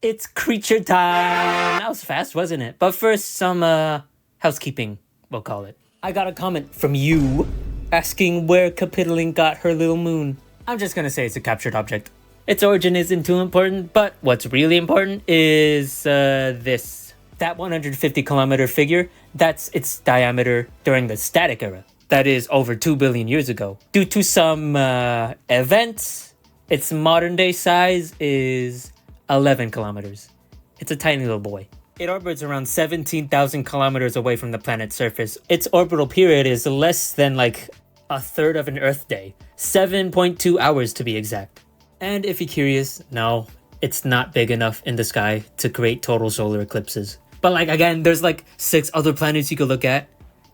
It's creature time! That was fast, wasn't it? But first, some, housekeeping, we'll call it. I got a comment from you asking where Capitoline got her little moon. I'm just gonna say it's a captured object. Its origin isn't too important, but what's really important is, this. That 150 kilometer figure, that's its diameter during the static era. That is over 2 billion years ago. Due to some, events, its modern day size is 11 kilometers. It's a tiny little boy. It orbits around 17,000 kilometers away from the planet's surface. Its orbital period is less than like a third of an Earth day. 7.2 hours to be exact. And if you're curious, no, it's not big enough in the sky to create total solar eclipses. But like again, there's like 6 other planets you could look at.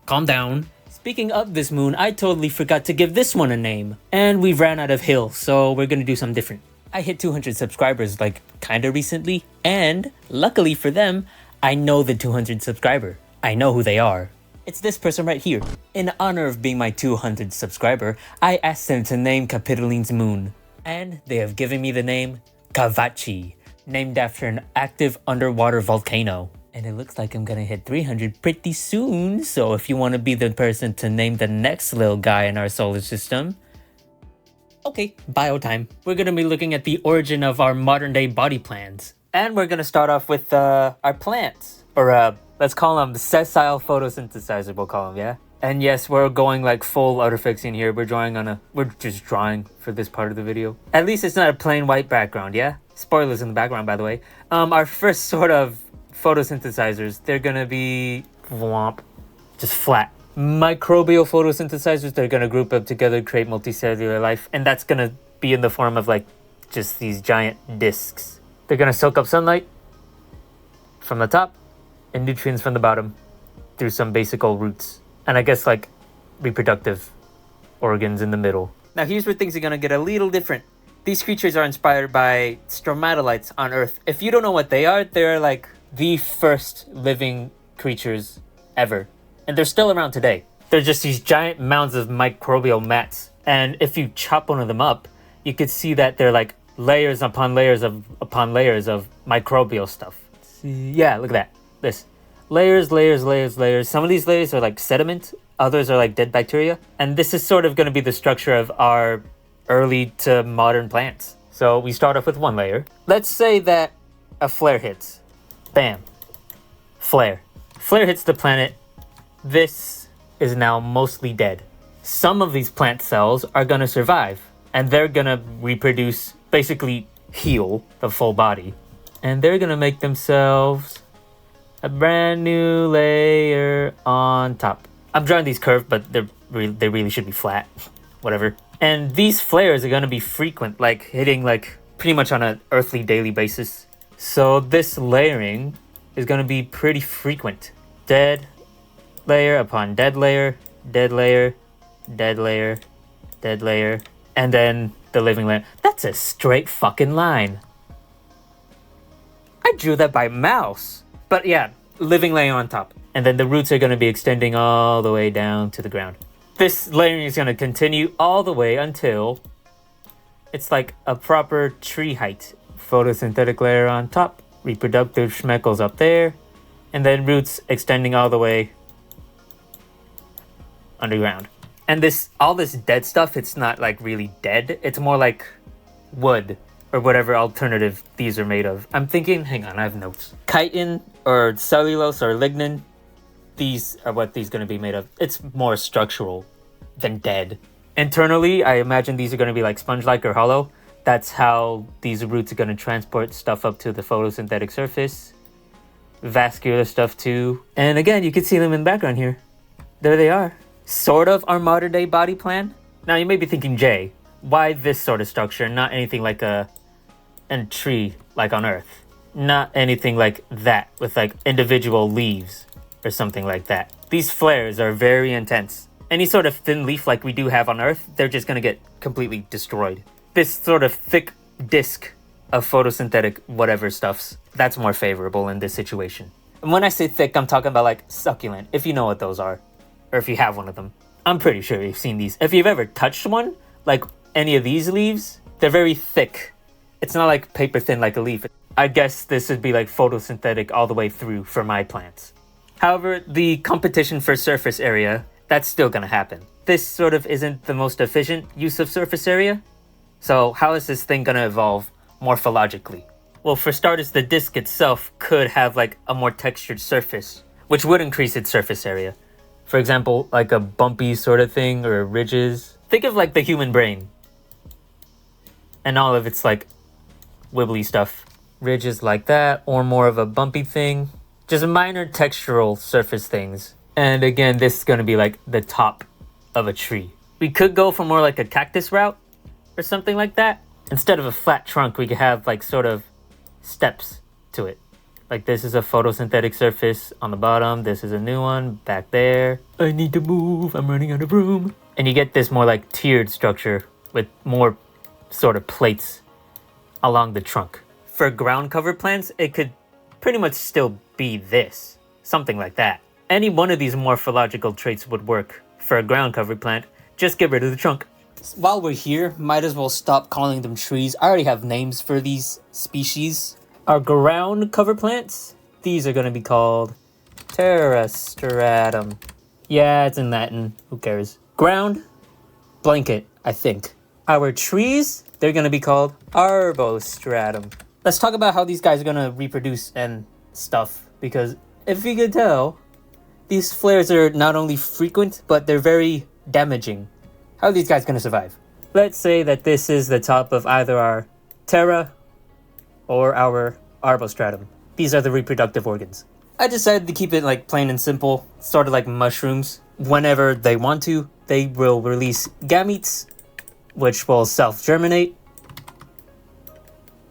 Calm down. Speaking of this moon, I totally forgot to give this one a name. And we ran out of hill, so we're gonna do something different. I hit 200 subscribers like kinda recently, and luckily for them, I know the 200 subscriber. I know who they are. It's this person right here. In honor of being my 200 subscriber, I asked them to name Capitoline's moon. And they have given me the name Cavachi, named after an active underwater volcano. And it looks like I'm gonna hit 300 pretty soon, so if you wanna be the person to name the next little guy in our solar system, okay, bio time. We're gonna be looking at the origin of our modern day body plans. And we're gonna start off with our plants. Or let's call them sessile photosynthesizer, we'll call them, yeah? And yes, we're going like full autofixing here. We're just drawing for this part of the video. At least it's not a plain white background, yeah? Spoilers in the background, by the way. Our first sort of photosynthesizers, they're gonna be just flat. Microbial photosynthesizers, they're gonna group up together, create multicellular life, and that's gonna be in the form of like just these giant discs. They're gonna soak up sunlight from the top and nutrients from the bottom through some basic old roots, and I guess like reproductive organs in the middle. Now here's where things are gonna get a little different. These creatures are inspired by stromatolites on Earth. If you don't know what they are, they're like the first living creatures ever. And they're still around today. They're just these giant mounds of microbial mats. And if you chop one of them up, you could see that they're like layers upon layers of microbial stuff. See? Yeah, look at that. This. Layers, layers, layers, layers. Some of these layers are like sediment. Others are like dead bacteria. And this is sort of going to be the structure of our early to modern plants. So we start off with one layer. Let's say that a flare hits. Bam. Flare. Flare hits the planet. This is now mostly dead. Some of these plant cells are gonna survive, and they're gonna reproduce, basically heal the full body. And they're gonna make themselves a brand new layer on top. I'm drawing these curved, but they really should be flat. Whatever. And these flares are gonna be frequent, like hitting like pretty much on an earthly daily basis. So this layering is gonna be pretty frequent. Dead layer upon dead layer, dead layer, dead layer, dead layer, and then the living layer. That's a straight fucking line. I drew that by mouse. But yeah, living layer on top. And then the roots are going to be extending all the way down to the ground. This layering is going to continue all the way until it's like a proper tree height. Photosynthetic layer on top, reproductive schmeckles up there, and then roots extending all the way underground. And all this dead stuff, it's not like really dead. It's more like wood or whatever alternative these are made of. I'm thinking, hang on, I have notes. Chitin or cellulose or lignin, these are what these are going to be made of. It's more structural than dead. Internally, I imagine these are going to be like sponge-like or hollow. That's how these roots are going to transport stuff up to the photosynthetic surface. Vascular stuff too. And again, you can see them in the background here. There they are. Sort of our modern day body plan. Now you may be thinking, Jay, why this sort of structure, not anything like a tree like on Earth? Not anything like that with like individual leaves or something like that. These flares are very intense. Any sort of thin leaf like we do have on Earth, they're just gonna get completely destroyed. This sort of thick disc of photosynthetic whatever stuffs, that's more favorable in this situation. And when I say thick, I'm talking about like succulent, if you know what those are. Or if you have one of them. I'm pretty sure you've seen these. If you've ever touched one, like any of these leaves, they're very thick. It's not like paper thin like a leaf. I guess this would be like photosynthetic all the way through for my plants. However, the competition for surface area, that's still gonna happen. This sort of isn't the most efficient use of surface area. So how is this thing gonna evolve morphologically? Well, for starters, the disc itself could have like a more textured surface, which would increase its surface area. For example, like a bumpy sort of thing or ridges. Think of like the human brain and all of its like wibbly stuff. Ridges like that, or more of a bumpy thing. Just minor textural surface things. And again, this is gonna be like the top of a tree. We could go for more like a cactus route or something like that. Instead of a flat trunk, we could have like sort of steps to it. Like this is a photosynthetic surface on the bottom. This is a new one back there. I need to move, I'm running out of room. And you get this more like tiered structure with more sort of plates along the trunk. For ground cover plants, it could pretty much still be this, something like that. Any one of these morphological traits would work for a ground cover plant. Just get rid of the trunk. While we're here, might as well stop calling them trees. I already have names for these species. Our ground cover plants, these are going to be called terrastratum. Yeah, it's in Latin. Who cares? Ground blanket, I think. Our trees, they're going to be called arbostratum. Let's talk about how these guys are going to reproduce and stuff, because if you could tell, these flares are not only frequent, but they're very damaging. How are these guys going to survive? Let's say that this is the top of either our terra or our arbostratum. These are the reproductive organs. I decided to keep it like plain and simple, sort of like mushrooms. Whenever they want to, they will release gametes, which will self-germinate,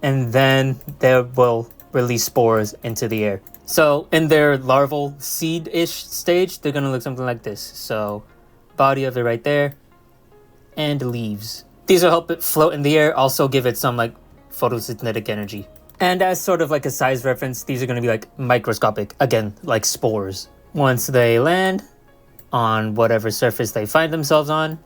and then they will release spores into the air. So in their larval seed-ish stage, they're gonna look something like this. So body of it right there, and leaves. These will help it float in the air, also give it some like photosynthetic energy. And as sort of like a size reference, these are gonna be like microscopic, again, like spores. Once they land on whatever surface they find themselves on,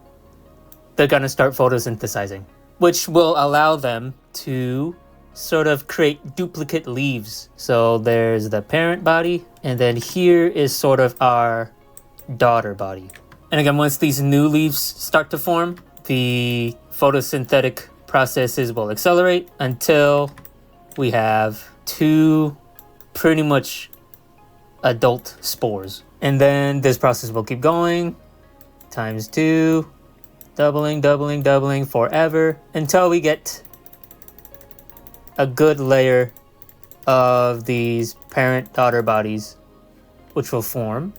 they're gonna start photosynthesizing, which will allow them to sort of create duplicate leaves. So there's the parent body, and then here is sort of our daughter body. And again, once these new leaves start to form, the photosynthetic processes will accelerate until we have two pretty much adult spores. And then this process will keep going, times two, doubling, doubling, doubling forever, until we get a good layer of these parent-daughter bodies, which will form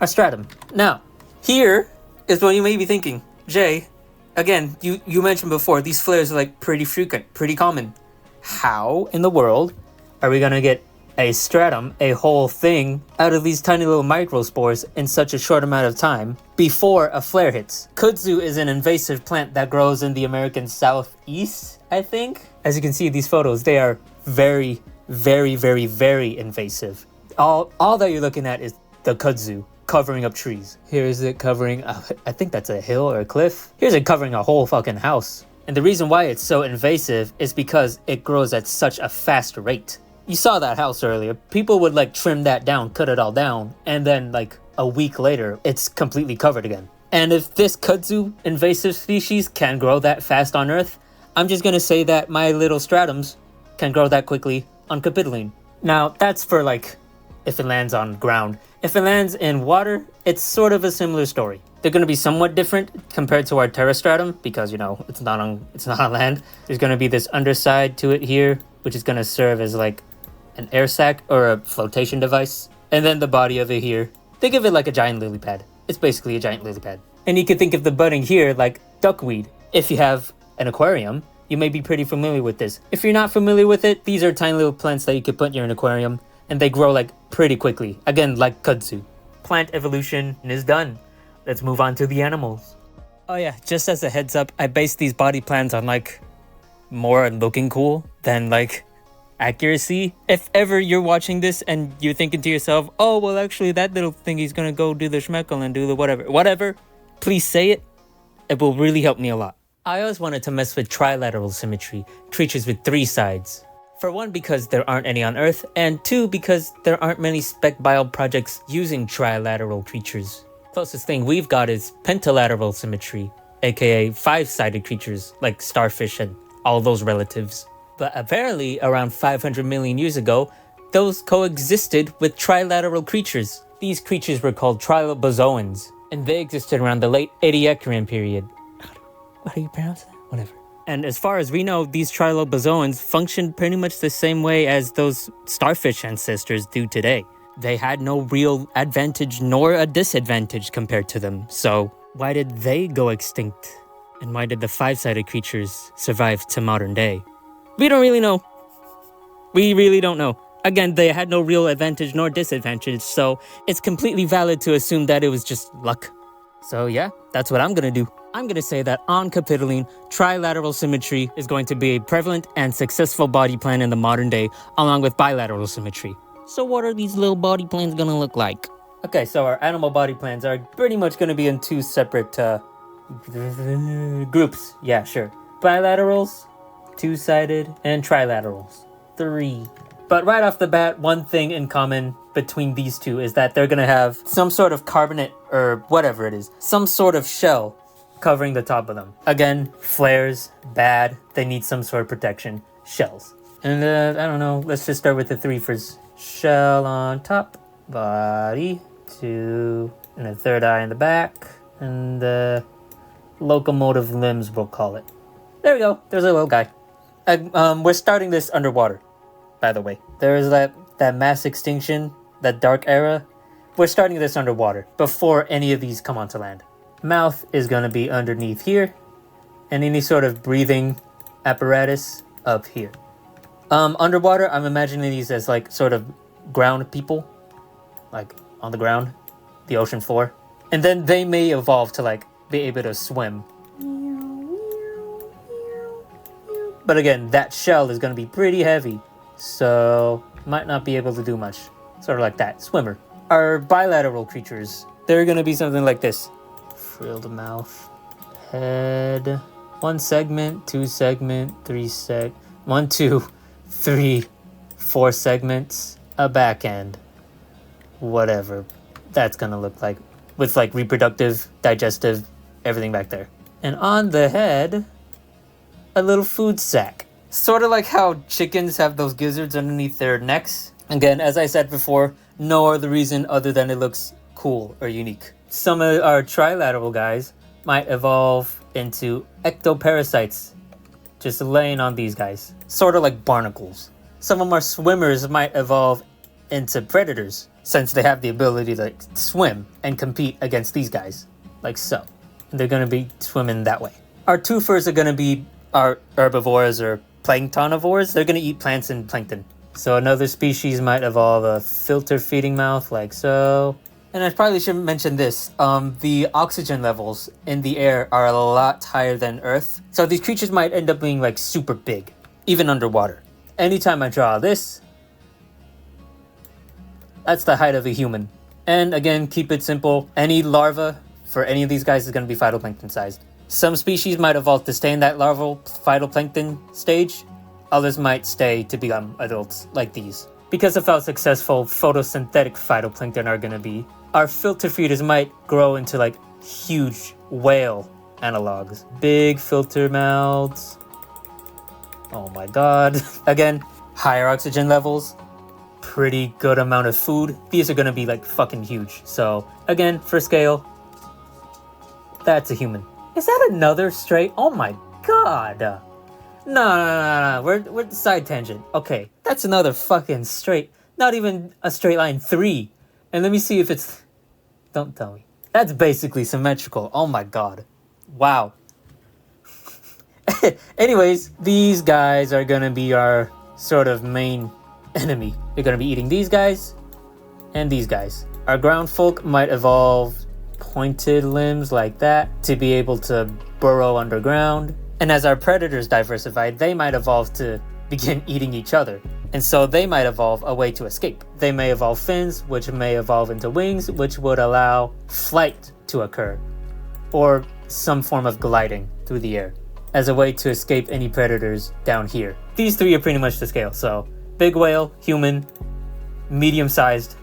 a stratum. Now, here is what you may be thinking. Jay, again, you mentioned before, these flares are like pretty frequent, pretty common. How in the world are we gonna get a stratum, a whole thing, out of these tiny little microspores in such a short amount of time before a flare hits? Kudzu is an invasive plant that grows in the American Southeast, I think. As you can see, these photos, they are very, very, very, very invasive. All that you're looking at is the kudzu covering up trees. Here's it covering, I think that's a hill or a cliff. Here's it covering a whole fucking house. And the reason why it's so invasive is because it grows at such a fast rate. You saw that house earlier. People would like trim that down, cut it all down, and then like a week later, it's completely covered again. And if this kudzu invasive species can grow that fast on Earth, I'm just gonna say that my little stratums can grow that quickly on Capitoline. Now, that's for like, if it lands on ground. If it lands in water, it's sort of a similar story. They're gonna be somewhat different compared to our terrastratum because, you know, it's not on land. There's gonna be this underside to it here, which is gonna serve as like an air sac or a flotation device. And then the body of it here. Think of it like a giant lily pad. It's basically a giant lily pad. And you can think of the budding here like duckweed. If you have an aquarium, you may be pretty familiar with this. If you're not familiar with it, these are tiny little plants that you could put in your aquarium, and they grow like pretty quickly. Again, like kudzu. Plant evolution is done. Let's move on to the animals. Oh yeah, just as a heads up, I based these body plans on like more looking cool than like accuracy. If ever you're watching this and you're thinking to yourself, oh, well, actually that little thingy's gonna go do the schmeckle and do the whatever, please say it. It will really help me a lot. I always wanted to mess with trilateral symmetry, creatures with three sides. For one, because there aren't any on Earth, and two, because there aren't many spec bio projects using trilateral creatures. Closest thing we've got is pentalateral symmetry, aka 5-sided creatures like starfish and all those relatives. But apparently, around 500 million years ago, those coexisted with trilateral creatures. These creatures were called trilobozoans, and they existed around the late Ediacaran period. How do you pronounce that? Whatever. And as far as we know, these trilobozoans functioned pretty much the same way as those starfish ancestors do today. They had no real advantage nor a disadvantage compared to them, so why did they go extinct? And why did the 5-sided creatures survive to modern day? We don't really know. We really don't know. Again, they had no real advantage nor disadvantage, so it's completely valid to assume that it was just luck. So yeah, that's what I'm gonna do. I'm gonna say that on Capitoline, trilateral symmetry is going to be a prevalent and successful body plan in the modern day, along with bilateral symmetry. So what are these little body plans gonna look like? Okay, so our animal body plans are pretty much gonna be in 2 separate groups. Yeah, sure. Bilaterals, 2-sided, and trilaterals, 3. But right off the bat, one thing in common between these two is that they're gonna have some sort of carbonate or whatever it is, some sort of shell covering the top of them. Again, flares, bad, they need some sort of protection. Shells. And I don't know, let's just start with the 3 first. Shell on top, body, 2, and a 3rd eye in the back, and locomotive limbs, we'll call it. There we go, there's a little guy. We're starting this underwater, by the way. There is that mass extinction, that dark era. We're starting this underwater, before any of these come onto land. Mouth is going to be underneath here, and any sort of breathing apparatus up here. Underwater, I'm imagining these as like sort of ground people, like on the ground, the ocean floor. And then they may evolve to like be able to swim. But again, that shell is going to be pretty heavy, so might not be able to do much. Sort of like that, swimmer. Our bilateral creatures, they're going to be something like this. Frilled mouth, head, 1 segment, 2 segment, 3 1, 2, 3, 4 segments, a back end, whatever that's gonna look like, with like reproductive, digestive, everything back there. And on the head, a little food sack. Sort of like how chickens have those gizzards underneath their necks. Again, as I said before, no other reason other than it looks cool or unique. Some of our trilateral guys might evolve into ectoparasites, just laying on these guys, sort of like barnacles. Some of our swimmers might evolve into predators, since they have the ability to like, swim and compete against these guys, like so. And they're going to be swimming that way. Our twofers are going to be our herbivores or planktonivores. They're going to eat plants and plankton. So another species might evolve a filter feeding mouth, like so. And I probably should mention this. The oxygen levels in the air are a lot higher than Earth. So these creatures might end up being like super big, even underwater. Anytime I draw this, that's the height of a human. And again, keep it simple. Any larva for any of these guys is going to be phytoplankton sized. Some species might evolve to stay in that larval phytoplankton stage. Others might stay to become adults, like these. Because of how successful photosynthetic phytoplankton are going to be, our filter feeders might grow into like huge whale analogs. Big filter mouths. Oh my god. Again, higher oxygen levels. Pretty good amount of food. These are going to be like fucking huge. So again, for scale, that's a human. Is that another straight? Oh my god. No. We're side tangent. Okay, that's another fucking straight. Not even a straight line 3. And let me see if it's... Don't tell me. That's basically symmetrical. Oh my god. Wow. Anyways, these guys are gonna be our sort of main enemy. They're gonna be eating these guys and these guys. Our ground folk might evolve pointed limbs like that to be able to burrow underground. And as our predators diversify, they might evolve to begin eating each other. And so they might evolve a way to escape. They may evolve fins, which may evolve into wings, which would allow flight to occur, or some form of gliding through the air. as a way to escape any predators down here. These three are pretty much the scale. So big whale, human, medium-sized,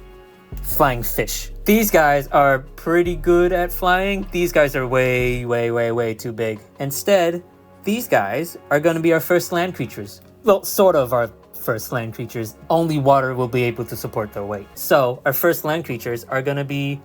flying fish. These guys are pretty good at flying. These guys are way, way, way, way too big. Instead, these guys are going to be our first land creatures. Well, sort of our first land creatures. Only water will be able to support their weight. So our first land creatures are going to be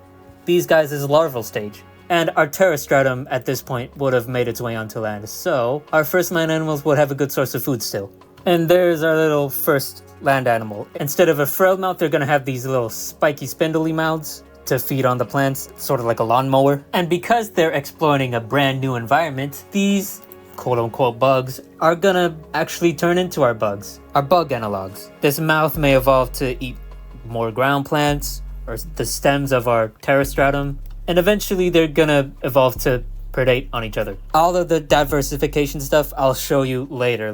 these guys' larval stage. And our terrastratum at this point would have made its way onto land. So our first land animals would have a good source of food still. And there's our little first land animal. Instead of a frilled mouth, they're going to have these little spiky spindly mouths to feed on the plants, sort of like a lawnmower. And because they're exploring a brand new environment, these quote-unquote bugs are gonna actually turn into our bugs, our bug analogs. This mouth may evolve to eat more ground plants or the stems of our terrastratum, and eventually they're gonna evolve to predate on each other. All of the diversification stuff I'll show you later.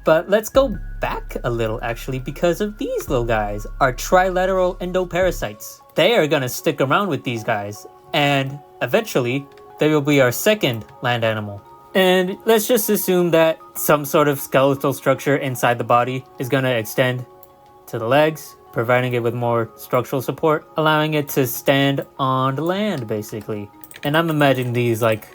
But let's go back a little actually, because of these little guys, our trilateral endoparasites. They are gonna stick around with these guys, and eventually they will be our second land animal. And let's just assume that some sort of skeletal structure inside the body is gonna extend to the legs, providing it with more structural support, allowing it to stand on the land, basically. And I'm imagining these like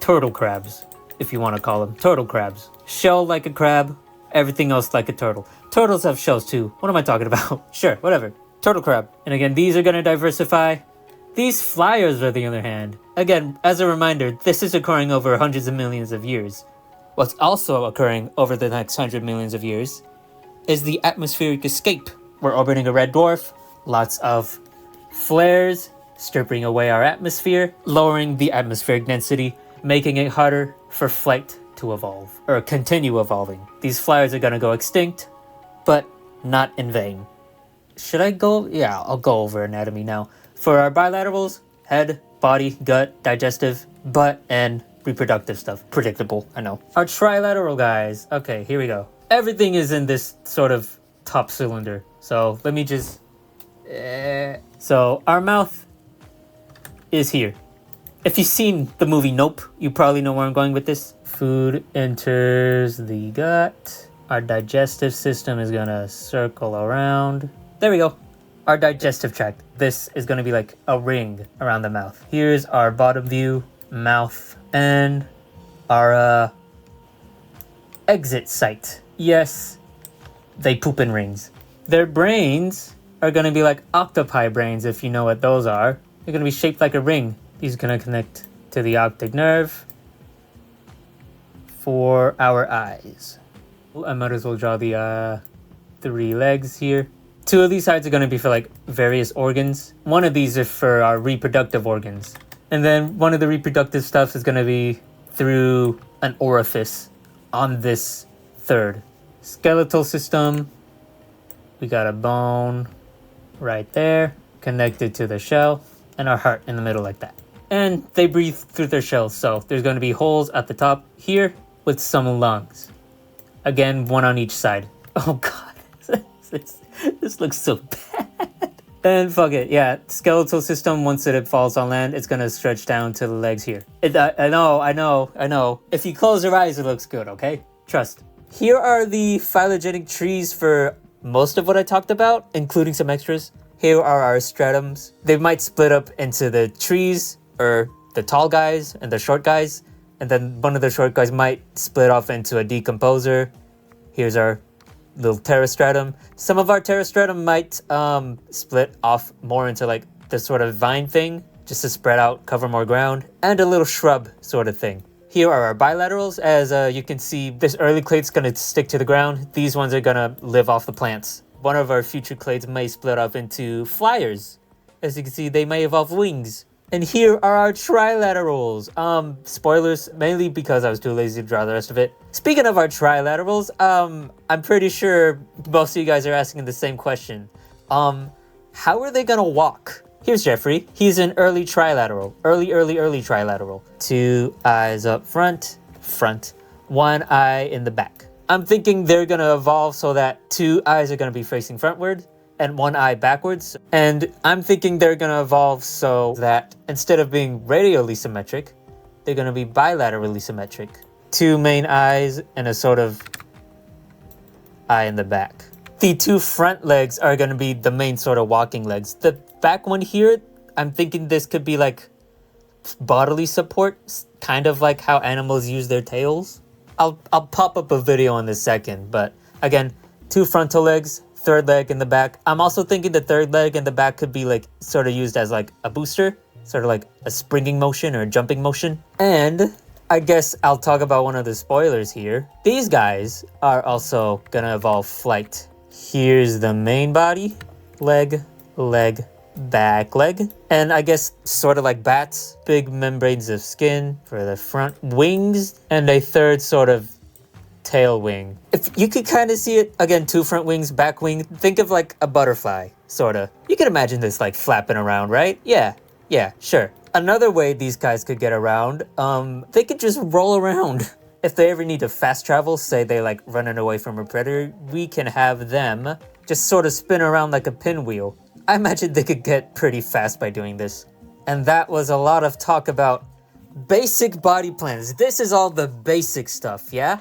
turtle crabs, if you want to call them turtle crabs. Shell like a crab, everything else like a turtle. Turtles have shells too. What am I talking about? Sure, whatever. Turtle crab. And again, these are going to diversify. These flyers, on the other hand, again, as a reminder, this is occurring over hundreds of millions of years. What's also occurring over the next 100 millions of years is the atmospheric escape. We're orbiting a red dwarf, lots of flares, stripping away our atmosphere, lowering the atmospheric density, making it harder for flight to evolve, or continue evolving. These flyers are gonna go extinct, but not in vain. Should I go? Yeah, I'll go over anatomy now. For our bilaterals, head, body, gut, digestive, butt, and reproductive stuff. Predictable, I know. Our trilateral guys, okay, here we go. Everything is in this sort of top cylinder. So let me just... So our mouth is here. If you've seen the movie Nope, you probably know where I'm going with this. Food enters the gut. Our digestive system is gonna circle around. There we go. Our digestive tract. This is gonna be like a ring around the mouth. Here's our bottom view, mouth, and our exit site. Yes, they poop in rings. Their brains are gonna be like octopi brains, if you know what those are. They're going to be shaped like a ring. These are going to connect to the optic nerve for our eyes. I might as well draw the 3 legs here. 2 of these sides are going to be for like various organs. One of these is for our reproductive organs. And then one of the reproductive stuff is going to be through an orifice on this third. Skeletal system. We got a bone right there connected to the shell. And our heart in the middle like that. And they breathe through their shells, so there's going to be holes at the top here with some lungs. Again, one on each side. Oh god, this looks so bad. And fuck it, yeah, skeletal system, once it falls on land, it's going to stretch down to the legs here. I know. If you close your eyes, it looks good, okay? Trust. Here are the phylogenetic trees for most of what I talked about, including some extras. Here are our stratums. They might split up into the trees, or the tall guys and the short guys. And then one of the short guys might split off into a decomposer. Here's our little terrastratum. Some of our terrastratum might split off more into like this sort of vine thing, just to spread out, cover more ground, and a little shrub sort of thing. Here are our bilaterals. As you can see, this early clade's gonna stick to the ground. These ones are gonna live off the plants. One of our future clades may split up into flyers. As you can see, they may evolve wings. And here are our trilaterals. Spoilers, mainly because I was too lazy to draw the rest of it. Speaking of our trilaterals, I'm pretty sure most of you guys are asking the same question. How are they gonna walk? Here's Jeffrey. He's an early trilateral. Early trilateral. 2 eyes up front, 1 eye in the back. I'm thinking they're going to evolve so that 2 eyes are going to be facing frontward and 1 eye backwards. And I'm thinking they're going to evolve so that instead of being radially symmetric, they're gonna be bilaterally symmetric. 2 main eyes and a sort of eye in the back. The 2 front legs are gonna be the main sort of walking legs. The back one here, I'm thinking this could be like bodily support, kind of like how animals use their tails. I'll pop up a video in a second, but again, 2 frontal legs, 3rd leg in the back. I'm also thinking the 3rd leg in the back could be like sort of used as like a booster, sort of like a springing motion or a jumping motion. And I guess I'll talk about one of the spoilers here. These guys are also gonna evolve flight. Here's the main body, leg, back leg, and I guess sort of like bats, big membranes of skin for the front, wings, and a 3rd sort of tail wing. If you could kind of see it, again, 2 front wings, back wing, think of like a butterfly, sort of. You can imagine this like flapping around, right? Yeah, sure. Another way these guys could get around, they could just roll around. If they ever need to fast travel, say they like running away from a predator, we can have them just sort of spin around like a pinwheel. I imagine they could get pretty fast by doing this. And that was a lot of talk about basic body plans. This is all the basic stuff, yeah?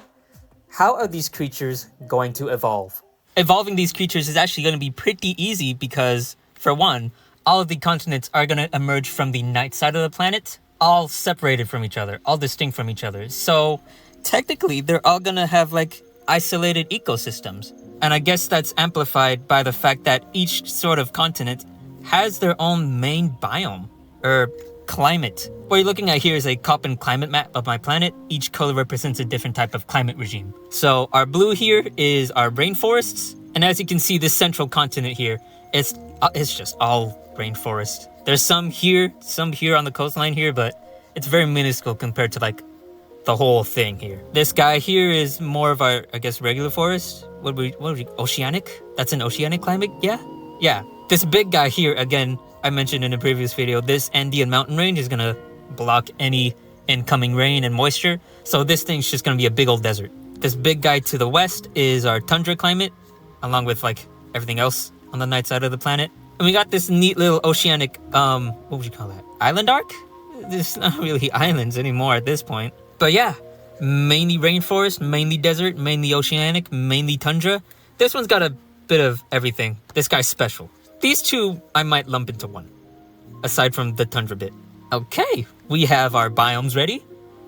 How are these creatures going to evolve? Evolving these creatures is actually going to be pretty easy because, for one, all of the continents are going to emerge from the night side of the planet, all separated from each other, all distinct from each other. So, technically, they're all going to have, like, isolated ecosystems. And I guess that's amplified by the fact that each sort of continent has their own main biome, or climate. What you're looking at here is a Köppen climate map of my planet. Each color represents a different type of climate regime. So our blue here is our rainforests. And as you can see, this central continent here, it's just all rainforest. There's some here on the coastline here, but it's very minuscule compared to like the whole thing here. This guy here is more of our, I guess, regular forest. What would we, oceanic? That's an oceanic climate, yeah. This big guy here, again, I mentioned in a previous video, this Andean mountain range is gonna block any incoming rain and moisture. So this thing's just gonna be a big old desert. This big guy to the west is our tundra climate, along with like everything else on the night side of the planet. And we got this neat little oceanic, what would you call that? Island arc? There's not really islands anymore at this point. But yeah, mainly rainforest, mainly desert, mainly oceanic, mainly tundra. This one's got a bit of everything. This guy's special. These two I might lump into one, aside from the tundra bit. Okay, we have our biomes ready.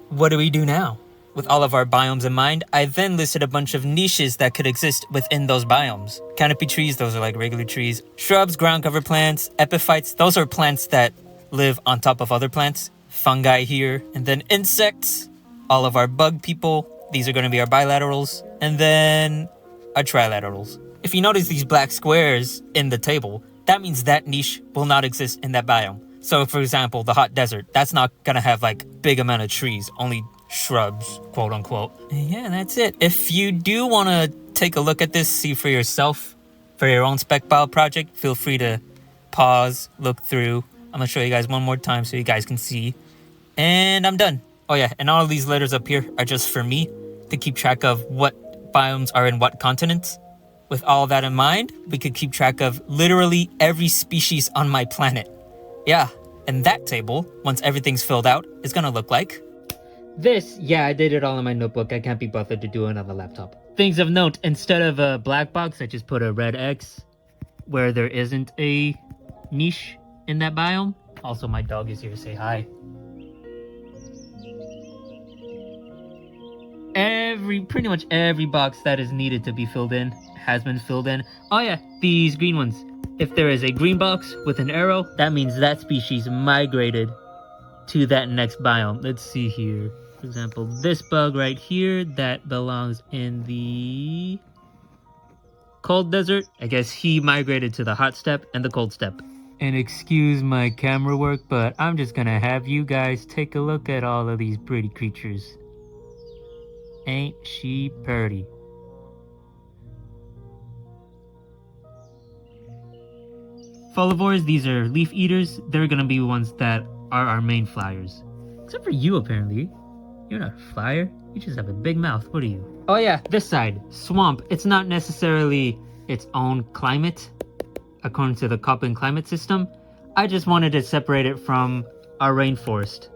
What do we do now? With all of our biomes in mind, I then listed a bunch of niches that could exist within those biomes. Canopy trees, those are like regular trees. Shrubs, ground cover plants, epiphytes, those are plants that live on top of other plants. Fungi here, and then insects. All of our bug people, these are going to be our bilaterals, and then our trilaterals. If you notice these black squares in the table, that means that niche will not exist in that biome. So for example, the hot desert, that's not going to have like big amount of trees, only shrubs, quote unquote. And yeah, that's it. If you do want to take a look at this, see for yourself, for your own spec bio project, feel free to pause, look through. I'm going to show you guys one more time so you guys can see. And I'm done. Oh yeah, and all of these letters up here are just for me to keep track of what biomes are in what continents. With all that in mind, we could keep track of literally every species on my planet. Yeah, and that table, once everything's filled out, is gonna look like this. Yeah, I did it all in my notebook. I can't be bothered to do it on the laptop. Things of note, instead of a black box, I just put a red X where there isn't a niche in that biome. Also, my dog is here to say hi. Pretty much every box that is needed to be filled in has been filled in. Oh yeah, these green ones. If there is a green box with an arrow, that means that species migrated to that next biome. Let's see here. For example, this bug right here, that belongs in the cold desert. I guess he migrated to the hot steppe and the cold steppe. And excuse my camera work, but I'm just gonna have you guys take a look at all of these pretty creatures. Ain't she pretty? Folivores, these are leaf eaters. They're gonna be ones that are our main flyers. Except for you, apparently. You're not a flyer. You just have a big mouth. What are you? Oh yeah, this side. Swamp. It's not necessarily its own climate, according to the Köppen climate system. I just wanted to separate it from our rainforest.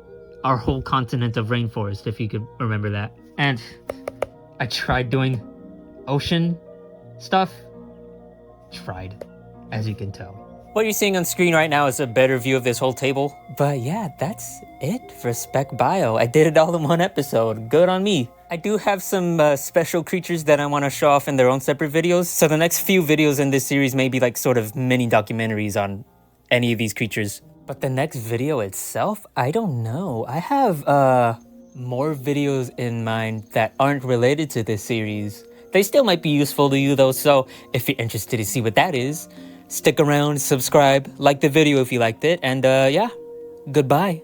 our whole continent of rainforest, if you could remember that. And I tried doing ocean stuff. Tried, as you can tell. What you're seeing on screen right now is a better view of this whole table. But yeah, that's it for Spec Bio. I did it all in one episode. Good on me. I do have some special creatures that I want to show off in their own separate videos. So the next few videos in this series may be like sort of mini documentaries on any of these creatures. But the next video itself, I don't know. I have more videos in mind that aren't related to this series. They still might be useful to you though, so if you're interested to see what that is, stick around, subscribe, like the video if you liked it, and yeah, goodbye.